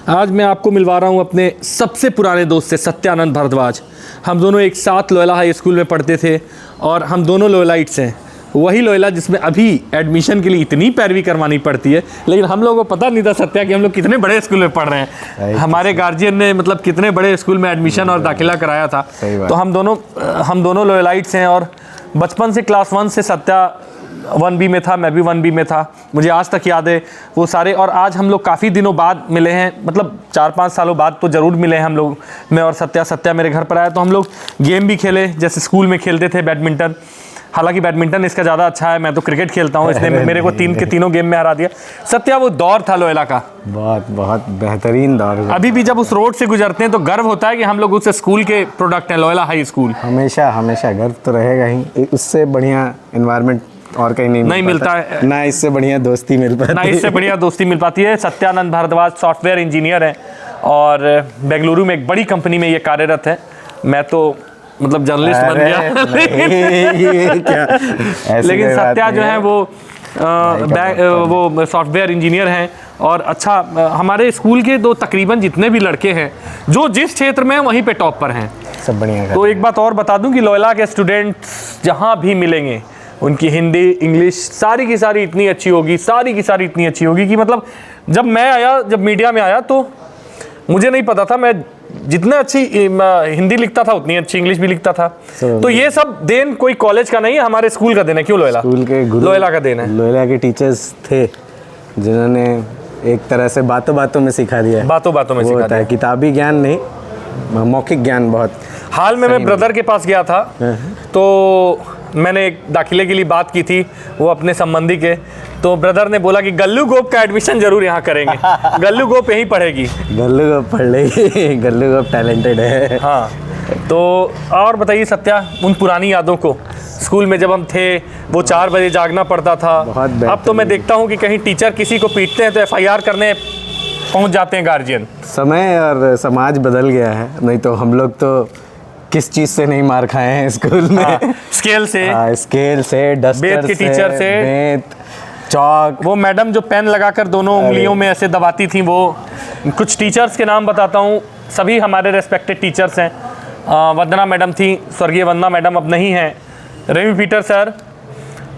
आज मैं आपको मिलवा रहा हूँ अपने सबसे पुराने दोस्त से, सत्यानंद भारद्वाज। हम दोनों एक साथ लोयला हाई स्कूल में पढ़ते थे और हम दोनों लोयलाइट्स हैं। वही लोयला जिसमें अभी एडमिशन के लिए इतनी पैरवी करवानी पड़ती है, लेकिन हम लोगों को पता नहीं था सत्या कि हम लोग कितने बड़े स्कूल में पढ़ रहे हैं। हमारे गार्जियन ने मतलब कितने बड़े स्कूल में एडमिशन और दाखिला कराया था। तो हम दोनों लोयलाइट्स हैं और बचपन से क्लास 1 से सत्या 1B में था, मैं भी 1B में था। मुझे आज तक याद है वो सारे। और आज हम लोग काफ़ी दिनों बाद मिले हैं, मतलब 4-5 सालों बाद तो ज़रूर मिले हैं हम लोग, मैं और सत्या मेरे घर पर आया तो हम लोग गेम भी खेले, जैसे स्कूल में खेलते थे बैडमिंटन। हालांकि बैडमिंटन इसका ज़्यादा अच्छा है, मैं तो क्रिकेट खेलता हूँ, इसने मेरे को 3 के तीनों गेम में हरा दिया। सत्या, वो दौर था लोयला का, बहुत बेहतरीन दौर। अभी भी जब उस रोड से गुजरते हैं तो गर्व होता है कि हम लोग उस स्कूल के प्रोडक्ट हैं, लोयला हाई स्कूल। हमेशा गर्व तो रहेगा ही। उससे बढ़िया एनवायरनमेंट और कहीं नहीं मिलता है, ना इससे बढ़िया दोस्ती मिल पाती है। सत्यानंद भारद्वाज सॉफ्टवेयर इंजीनियर हैं और बेंगलुरु में एक बड़ी कंपनी में ये कार्यरत है। मैं तो मतलब जर्नलिस्ट बन गया लेकिन सत्या जो है वो सॉफ्टवेयर इंजीनियर हैं। और अच्छा, हमारे स्कूल के तकरीबन जितने भी लड़के हैं जो जिस क्षेत्र में हैं वहीं पे टॉप पर हैं, सब बढ़िया। तो एक बात और बता दूं कि लोयला के स्टूडेंट्स जहाँ भी मिलेंगे उनकी हिंदी इंग्लिश सारी की सारी इतनी अच्छी होगी कि मतलब जब मीडिया में आया तो मुझे नहीं पता था, मैं जितना अच्छी हिंदी लिखता था उतनी अच्छी इंग्लिश भी लिखता था। तो ये सब देन कोई कॉलेज का नहीं है, हमारे स्कूल का देन है। क्यों लोयला? स्कूल के गुरु लोयला का देन है। लोयला के टीचर्स थे जिन्होंने एक तरह से बातों में सिखा दिया है। बातों में सिखा दिया है। किताबी ज्ञान नहीं, मौखिक ज्ञान बहुत। हाल में मैं ब्रदर के पास गया था तो मैंने एक दाखिले के लिए बात की थी, वो अपने संबंधी के, तो ब्रदर ने बोला कि गल्लू गोप का एडमिशन जरूर यहाँ करेंगे। गल्लू गोप यहीं पढ़ेगी। गल्लू गोप पढ़ लेगी, गल्लू गोप टैलेंटेड है। हाँ, तो और बताइए सत्या, उन पुरानी यादों को, स्कूल में जब हम थे वो 4 बजे जागना पड़ता था। अब तो मैं देखता हूँ कि कहीं टीचर किसी को पीटते हैं तो FIR करने पहुँच जाते हैं गार्जियन। समय और समाज बदल गया है, नहीं तो हम लोग तो किस चीज से नहीं मार खाए हैं स्कूल में। स्केल से, डस्टर के टीचर से, चौक। वो मैडम जो पेन लगाकर दोनों उंगलियों में ऐसे दबाती थी, वो कुछ टीचर्स के नाम बताता हूँ, सभी हमारे रेस्पेक्टेड टीचर्स हैं। वंदना मैडम थी, स्वर्गीय वंदना मैडम अब नहीं हैं। रवि पीटर सर,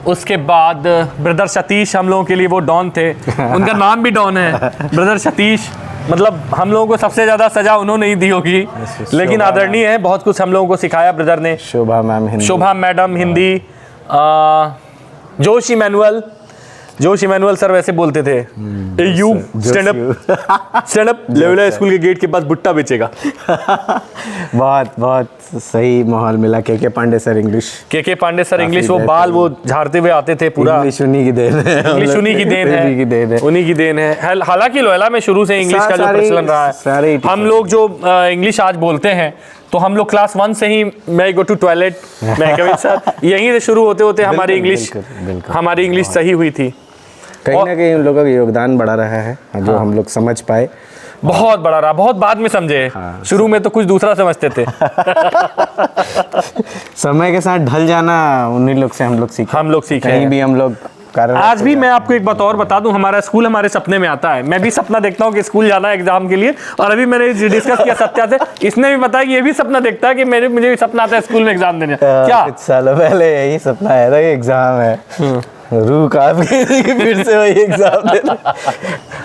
उसके बाद ब्रदर सतीश, हम लोगों के लिए वो डॉन थे। उनका नाम भी डॉन है, ब्रदर सतीश। मतलब हम लोगों को सबसे ज़्यादा सज़ा उन्होंने ही दी होगी, लेकिन आदरणीय है, बहुत कुछ हम लोगों को सिखाया ब्रदर ने। शोभा मैडम हिंदी। जोश इमैनुअल सर वैसे बोलते थे, you stand up, Loyola school के गेट के पास भुट्टा बेचेगा। बहुत सही माहौल मिला। के पांडे सर इंग्लिश, वो बाल वो झाड़ते हुए आते थे, पूरा इंग्लिश उन्हीं की देन है। हालांकि लोयला में शुरू से इंग्लिश का जो प्रचलन रहा है, हम लोग जो इंग्लिश आज बोलते हैं तो हम लोग क्लास 1 से ही मैं गो टू टॉयलेट, मैं कभी सर, यहीं से शुरू होते हमारी इंग्लिश सही हुई थी। कहीं ना कहीं उन लोगों का योगदान बड़ा रहा है जो हम लोग समझ पाए। बहुत बड़ा रहा, बहुत बाद में समझे। शुरू में तो कुछ दूसरा समझते थे। समय के साथ ढल जाना उन्हीं लोग से हम लोग सीखे। कहीं भी हम लोग आज भी मैं आपको एक बात और बता दूं, हमारा स्कूल हमारे सपने में आता है। मैं भी सपना देखता हूं कि स्कूल जाना है एग्जाम के लिए, और अभी मैंने डिस्कस किया सत्या से, इसने भी बताया कि ये भी सपना देखता है कि मुझे भी सपना आता है स्कूल में एग्जाम देने। क्या कुछ सालों पहले यही सपना आया था कि एग्जाम है, रूह कांप गई कि फिर से वही एग्जाम देना।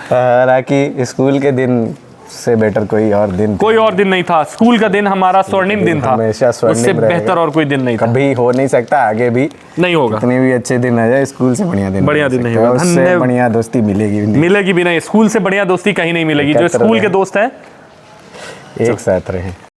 हालांकि स्कूल के दिन से बेटर कोई और दिन नहीं था। स्कूल का दिन हमारा स्वर्णिम दिन था, हमेशा स्वर्णिम उससे बेहतर और कोई दिन नहीं था, कभी हो नहीं सकता, आगे भी नहीं होगा। कितने भी अच्छे दिन आ जाए, स्कूल से बढ़िया दिन नहीं होगा। उससे बढ़िया दोस्ती मिलेगी भी नहीं। स्कूल से बढ़िया दोस्ती कहीं नहीं मिलेगी। जो स्कूल के दोस्त हैं एक साथ रहे।